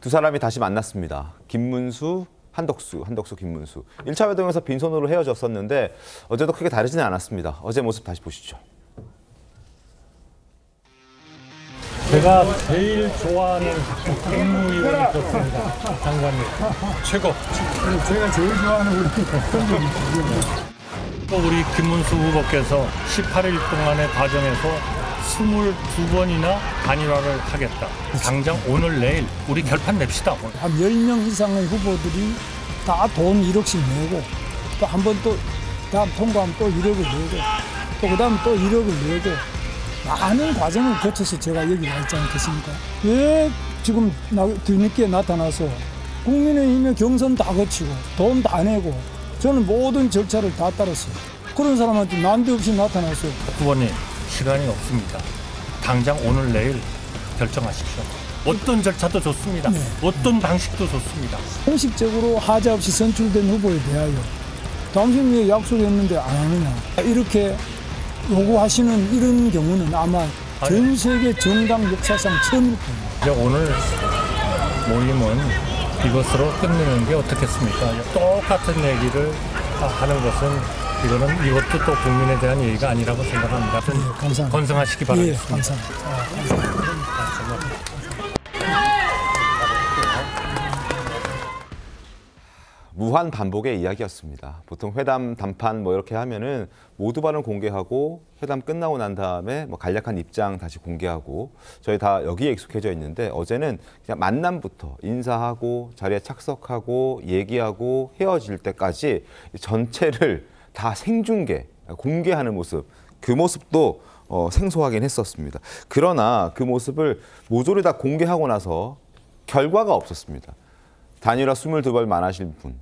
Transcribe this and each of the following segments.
두 사람이 다시 만났습니다. 김문수, 한덕수, 김문수. 1차 회동에서 빈손으로 헤어졌었는데 어제도 크게 다르지는 않았습니다. 어제 모습 다시 보시죠. 제가 제일 좋아하는 국무위원이 떴습니다. 장관님. 최고. 제가 제일 좋아하는 우리 또 우리 김문수 후보께서 18일 동안의 과정에서 22번이나 단일화를 하겠다. 당장 오늘 내일 우리 결판 냅시다. 한 10명 이상의 후보들이 다 돈 1억씩 내고 또 한 번 또 다음 통과하면 또 1억을 내고 또 그다음 또 1억을 내고 많은 과정을 거쳐서 제가 여기 와 있지 않겠습니까? 왜 지금 뒤늦게 나타나서 국민의힘의 경선 다 거치고 돈 다 내고 저는 모든 절차를 다 따랐어요. 그런 사람한테 난데없이 나타나서 후보님 시간이 없습니다. 당장 오늘 내일 결정하십시오. 어떤 절차도 좋습니다. 네. 어떤 방식도 좋습니다. 공식적으로 하자 없이 선출된 후보에 대하여 당신이 왜 약속했는데 안 하느냐 이렇게 요구하시는 이런 경우는 아마 전 세계 정당 역사상 처음일 겁니다. 이제 오늘 모임은 이것으로 끝내는 게 어떻겠습니까? 똑같은 얘기를 하는 것은 이것도 또 국민에 대한 얘기가 아니라고 생각합니다. 네, 감사합니다. 건승하시기 바라겠습니다. 예, 감사합니다. 무한 반복의 이야기였습니다. 보통 회담, 담판 뭐 이렇게 하면은 모두 발언 공개하고 회담 끝나고 난 다음에 뭐 간략한 입장 다시 공개하고 저희 다 여기에 익숙해져 있는데 어제는 그냥 만남부터 인사하고 자리에 착석하고 얘기하고 헤어질 때까지 전체를 다 생중계, 공개하는 모습, 그 모습도 생소하긴 했었습니다. 그러나 그 모습을 모조리 다 공개하고 나서 결과가 없었습니다. 단일화 22번 만하실 분,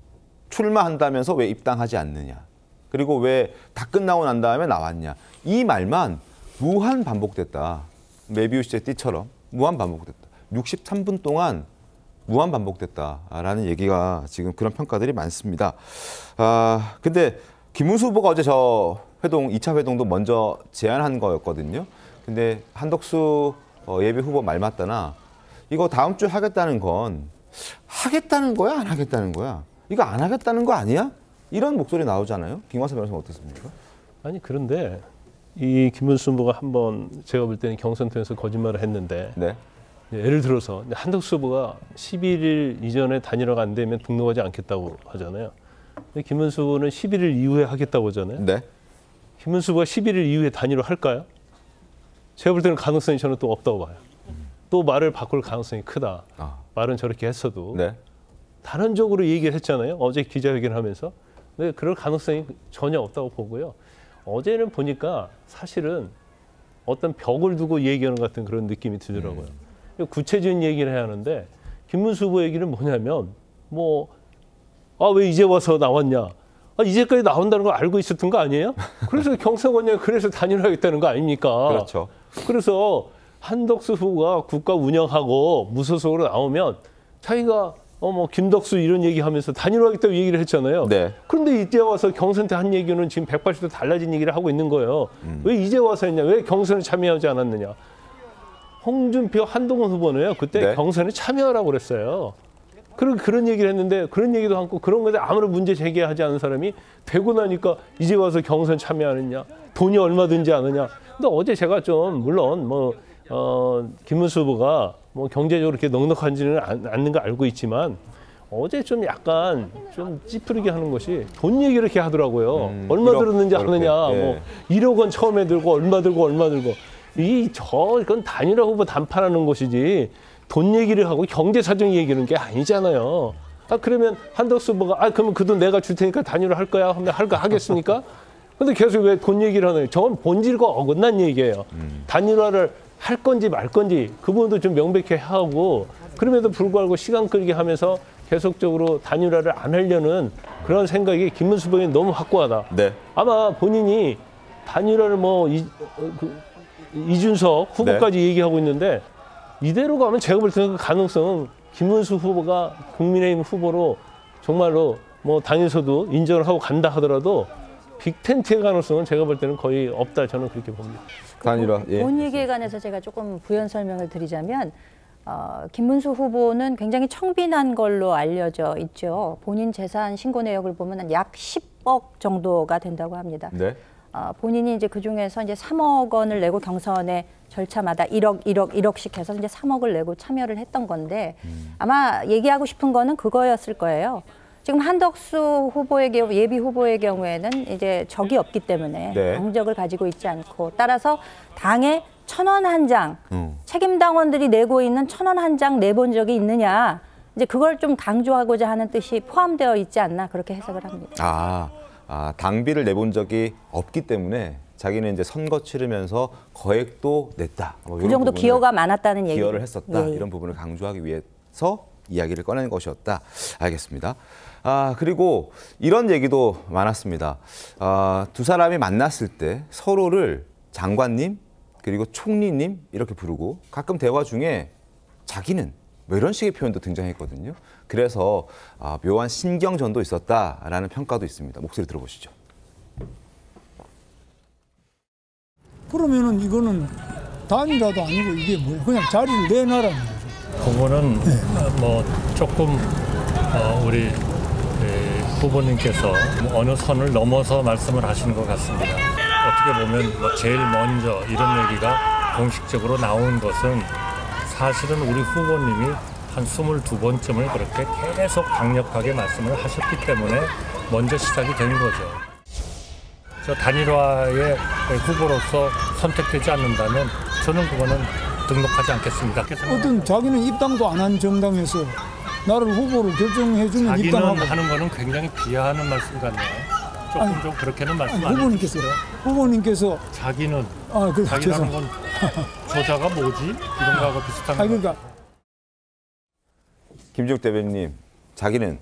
출마한다면서 왜 입당하지 않느냐, 그리고 왜 다 끝나고 난 다음에 나왔냐, 이 말만 무한 반복됐다. 메비우스의 띠처럼 무한 반복됐다. 63분 동안 무한 반복됐다라는 얘기가 지금 그런 평가들이 많습니다. 근데 김문수 후보가 어제 저 회동, 2차 회동도 먼저 제안한 거였거든요. 근데 한덕수 예비 후보 말 맞다나 이거 다음 주에 하겠다는 건 하겠다는 거야, 안 하겠다는 거야? 이거 안 하겠다는 거 아니야? 이런 목소리 나오잖아요. 김광석 변호사는 어떻습니까? 아니 그런데 이 김문수 후보가 한번 제가 볼 때는 경선 통해서 거짓말을 했는데 네. 예를 들어서 한덕수 후보가 11일 이전에 단일화가 안 되면 등록하지 않겠다고 하잖아요. 근데 김문수 후보는 11일 이후에 하겠다고 하잖아요. 네. 김문수 후보가 11일 이후에 단일화 할까요? 제가 볼 때는 가능성이 저는 또 없다고 봐요. 또 말을 바꿀 가능성이 크다. 말은 저렇게 했어도 네. 단언적으로 얘기를 했잖아요. 어제 기자회견을 하면서. 근데 그럴 가능성이 전혀 없다고 보고요. 어제는 보니까 사실은 어떤 벽을 두고 얘기하는 것 같은 그런 느낌이 들더라고요. 구체적인 얘기를 해야 하는데 김문수 후보 얘기는 뭐냐면 왜 이제 와서 나왔냐. 이제까지 나온다는 걸 알고 있었던 거 아니에요? 그래서 경선관념 그래서 단일화하겠다는 거 아닙니까? 그렇죠. 그래서 한덕수 후보가 국가 운영하고 무소속으로 나오면 자기가 김덕수 이런 얘기하면서 단일화하겠다고 얘기를 했잖아요. 네. 그런데 이제 와서 경선 때 한 얘기는 지금 180도 달라진 얘기를 하고 있는 거예요. 왜 이제 와서 했냐? 왜 경선에 참여하지 않았느냐? 홍준표, 한동훈 후보는요. 그때 네. 경선에 참여하라고 그랬어요. 그런 얘기를 했는데 그런 얘기도 하고 그런 것에 아무런 문제 제기하지 않은 사람이 되고 나니까 이제 와서 경선 참여하느냐? 돈이 얼마든지 아느냐? 근데 어제 제가 좀 물론 김문수 후보가 경제적으로 이렇게 넉넉한지는 않는 거 알고 있지만 어제 좀 약간 좀 찌푸리게 하는 것이 돈 얘기를 이렇게 하더라고요. 얼마 1억, 들었는지 아느냐, 예. 1억 원 처음에 들고 얼마 들고. 이건 단일화 후보 담판하는 것이지 돈 얘기를 하고 경제 사정 얘기하는 게 아니잖아요. 그러면 한덕수 후보가 그러면 그 돈 내가 줄 테니까 단일화 할 거야 하면 하겠습니까? 근데 계속 왜 돈 얘기를 하나요? 저건 본질과 어긋난 얘기예요. 단일화를 할 건지 말 건지 그 부분도 좀 명백히 하고 그럼에도 불구하고 시간 끌게 하면서 계속적으로 단일화를 안 하려는 그런 생각이 김문수 후보에 너무 확고하다. 네. 아마 본인이 단일화를 이준석 후보까지 얘기하고 있는데 이대로 가면 제가 볼 때는 그 가능성은 김문수 후보가 국민의힘 후보로 정말로 당에서도 인정을 하고 간다 하더라도 빅텐트의 가능성은 제가 볼 때는 거의 없다 저는 그렇게 봅니다. 단일화. 예. 본 얘기에 관해서 제가 조금 부연 설명을 드리자면 김문수 후보는 굉장히 청빈한 걸로 알려져 있죠. 본인 재산 신고 내역을 보면 약 10억 정도가 된다고 합니다. 네. 본인이 이제 그 중에서 이제 3억 원을 내고 경선에 절차마다 1억씩 해서 이제 3억을 내고 참여를 했던 건데 아마 얘기하고 싶은 거는 그거였을 거예요. 지금 한덕수 후보의 경우, 예비 후보의 경우에는 이제 적이 없기 때문에 네. 당적을 가지고 있지 않고 따라서 당에 1,000원 한 장, 책임 당원들이 내고 있는 1,000원 한 장 내본 적이 있느냐, 이제 그걸 좀 강조하고자 하는 뜻이 포함되어 있지 않나 그렇게 해석을 합니다. 당비를 내본 적이 없기 때문에 자기는 이제 선거 치르면서 거액도 냈다. 뭐 그 이런 정도 부분을 기여가 많았다는 얘기. 기여를 했었다. 예. 이런 부분을 강조하기 위해서 이야기를 꺼낸 것이었다. 알겠습니다. 그리고 이런 얘기도 많았습니다. 두 사람이 만났을 때 서로를 장관님 그리고 총리님 이렇게 부르고 가끔 대화 중에 자기는 뭐 이런 식의 표현도 등장했거든요. 그래서 묘한 신경전도 있었다라는 평가도 있습니다. 목소리 들어보시죠. 그러면은 이거는 단일화도 아니고 이게 뭐야? 그냥 자리를 내놔라는 거죠. 그거는 뭐 조금 우리 후보님께서 어느 선을 넘어서 말씀을 하시는 것 같습니다. 어떻게 보면 뭐 제일 먼저 이런 얘기가 공식적으로 나온 것은 사실은 우리 후보님이 한 22번쯤을 그렇게 계속 강력하게 말씀을 하셨기 때문에 먼저 시작이 된 거죠. 저 단일화의 후보로서 선택되지 않는다면 저는 그거는 등록하지 않겠습니다. 어떤 자기는 입당도 안 한 정당에서 나를 후보로 결정해주면 자기는 입당하고. 하는 거는 굉장히 비하하는 말씀 같네요. 조금 좀 그렇게는 말씀 안 후보님께서 해주세요. 후보님께서 자기는 죄송. 하는 건 저자가 뭐지? 이런 거하고 비슷한 거. 그러니까 김지욱 대변인님, 자기는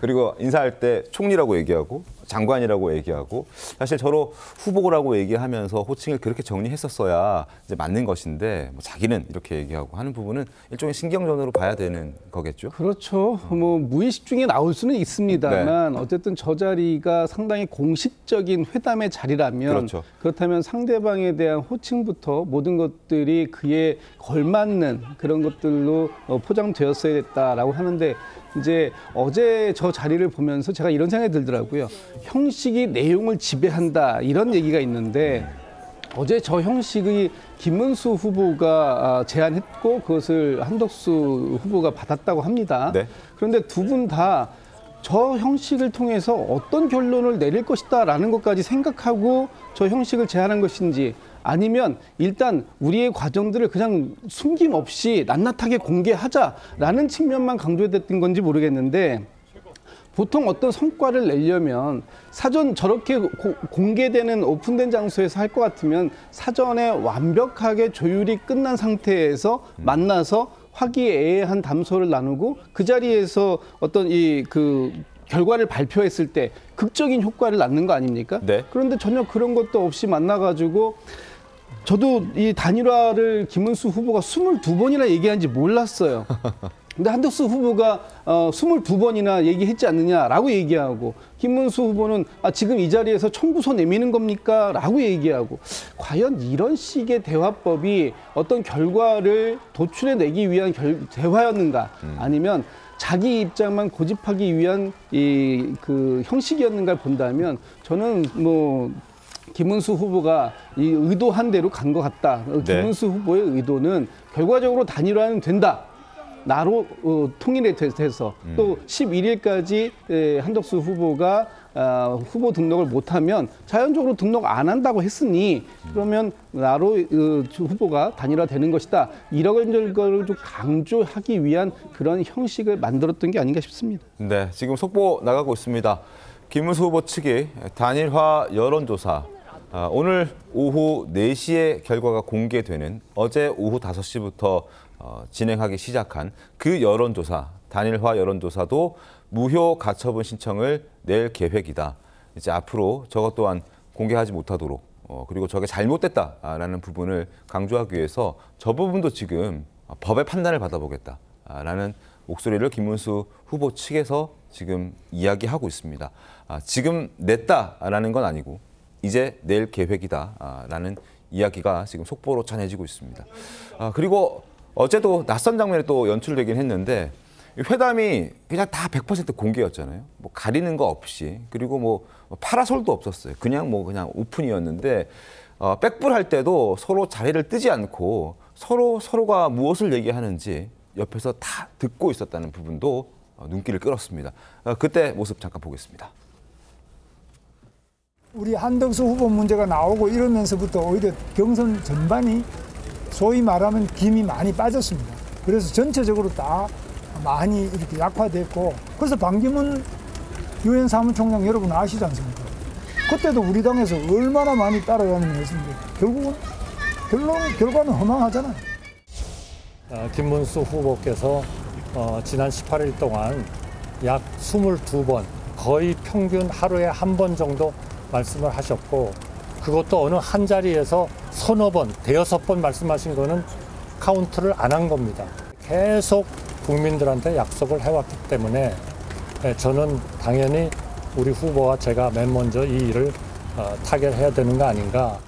그리고 인사할 때 총리라고 얘기하고 장관이라고 얘기하고 사실 저로 후보라고 얘기하면서 호칭을 그렇게 정리했었어야 이제 맞는 것인데 뭐 자기는 이렇게 얘기하고 하는 부분은 일종의 신경전으로 봐야 되는 거겠죠. 그렇죠. 뭐 무의식 중에 나올 수는 있습니다만 어쨌든 저 자리가 상당히 공식적인 회담의 자리라면 그렇죠. 그렇다면 상대방에 대한 호칭부터 모든 것들이 그에 걸맞는 그런 것들로 포장되었어야 됐다라고 하는데 이제 어제 저 자리를 보면서 제가 이런 생각이 들더라고요. 형식이 내용을 지배한다 이런 얘기가 있는데 어제 저 형식이 김문수 후보가 제안했고 그것을 한덕수 후보가 받았다고 합니다. 네. 그런데 두 분 다 저 형식을 통해서 어떤 결론을 내릴 것이다라는 것까지 생각하고 저 형식을 제안한 것인지 아니면 일단 우리의 과정들을 그냥 숨김없이 낱낱하게 공개하자라는 측면만 강조됐던 건지 모르겠는데 보통 어떤 성과를 내려면 사전 저렇게 공개되는 오픈된 장소에서 할 것 같으면 사전에 완벽하게 조율이 끝난 상태에서 만나서 화기애애한 담소를 나누고 그 자리에서 어떤 그 결과를 발표했을 때 극적인 효과를 낳는 거 아닙니까? 네. 그런데 전혀 그런 것도 없이 만나가지고 저도 이 단일화를 김문수 후보가 22번이나 얘기한지 몰랐어요. 근데 한덕수 후보가 22번이나 얘기했지 않느냐라고 얘기하고 김문수 후보는 지금 이 자리에서 청구서 내미는 겁니까? 라고 얘기하고 과연 이런 식의 대화법이 어떤 결과를 도출해내기 위한 대화였는가 아니면 자기 입장만 고집하기 위한 그 형식이었는가를 본다면 저는 뭐 김문수 후보가 이 의도한 대로 간 것 같다. 네. 김문수 후보의 의도는 결과적으로 단일화는 된다. 나로 통일이 돼서 또 11일까지 한덕수 후보가 후보 등록을 못하면 자연적으로 등록 안 한다고 했으니 그러면 나로 후보가 단일화되는 것이다. 이런 걸 좀 강조하기 위한 그런 형식을 만들었던 게 아닌가 싶습니다. 네, 지금 속보 나가고 있습니다. 김문수 후보 측이 단일화 여론조사 오늘 오후 4시에 결과가 공개되는 어제 오후 5시부터 진행하기 시작한 그 여론조사, 단일화 여론조사도 무효 가처분 신청을 낼 계획이다. 이제 앞으로 저것 또한 공개하지 못하도록 그리고 저게 잘못됐다라는 부분을 강조하기 위해서 저 부분도 지금 법의 판단을 받아보겠다라는 목소리를 김문수 후보 측에서 지금 이야기하고 있습니다. 지금 냈다라는 건 아니고 이제 낼 계획이다라는 이야기가 지금 속보로 전해지고 있습니다. 그리고 어제도 낯선 장면이 또 연출되긴 했는데 회담이 그냥 다 100% 공개였잖아요. 뭐 가리는 거 없이, 그리고 뭐 파라솔도 없었어요. 그냥 오픈이었는데 백불할 때도 서로 자리를 뜨지 않고 서로가 무엇을 얘기하는지 옆에서 다 듣고 있었다는 부분도 눈길을 끌었습니다. 그때 모습 잠깐 보겠습니다. 우리 한덕수 후보 문제가 나오고 이러면서부터 오히려 경선 전반이 소위 말하면 김이 많이 빠졌습니다. 그래서 전체적으로 다 많이 이렇게 약화됐고, 그래서 반기문 유엔 사무총장 여러분 아시지 않습니까? 그때도 우리 당에서 얼마나 많이 따라다니는 것인데 결국은 결과는 허망하잖아요. 김문수 후보께서 지난 18일 동안 약 22번, 거의 평균 하루에 한 번 정도 말씀을 하셨고, 그것도 어느 한 자리에서 서너 번, 대여섯 번 말씀하신 거는 카운트를 안 한 겁니다. 계속 국민들한테 약속을 해왔기 때문에 저는 당연히 우리 후보와 제가 맨 먼저 이 일을 타결해야 되는 거 아닌가.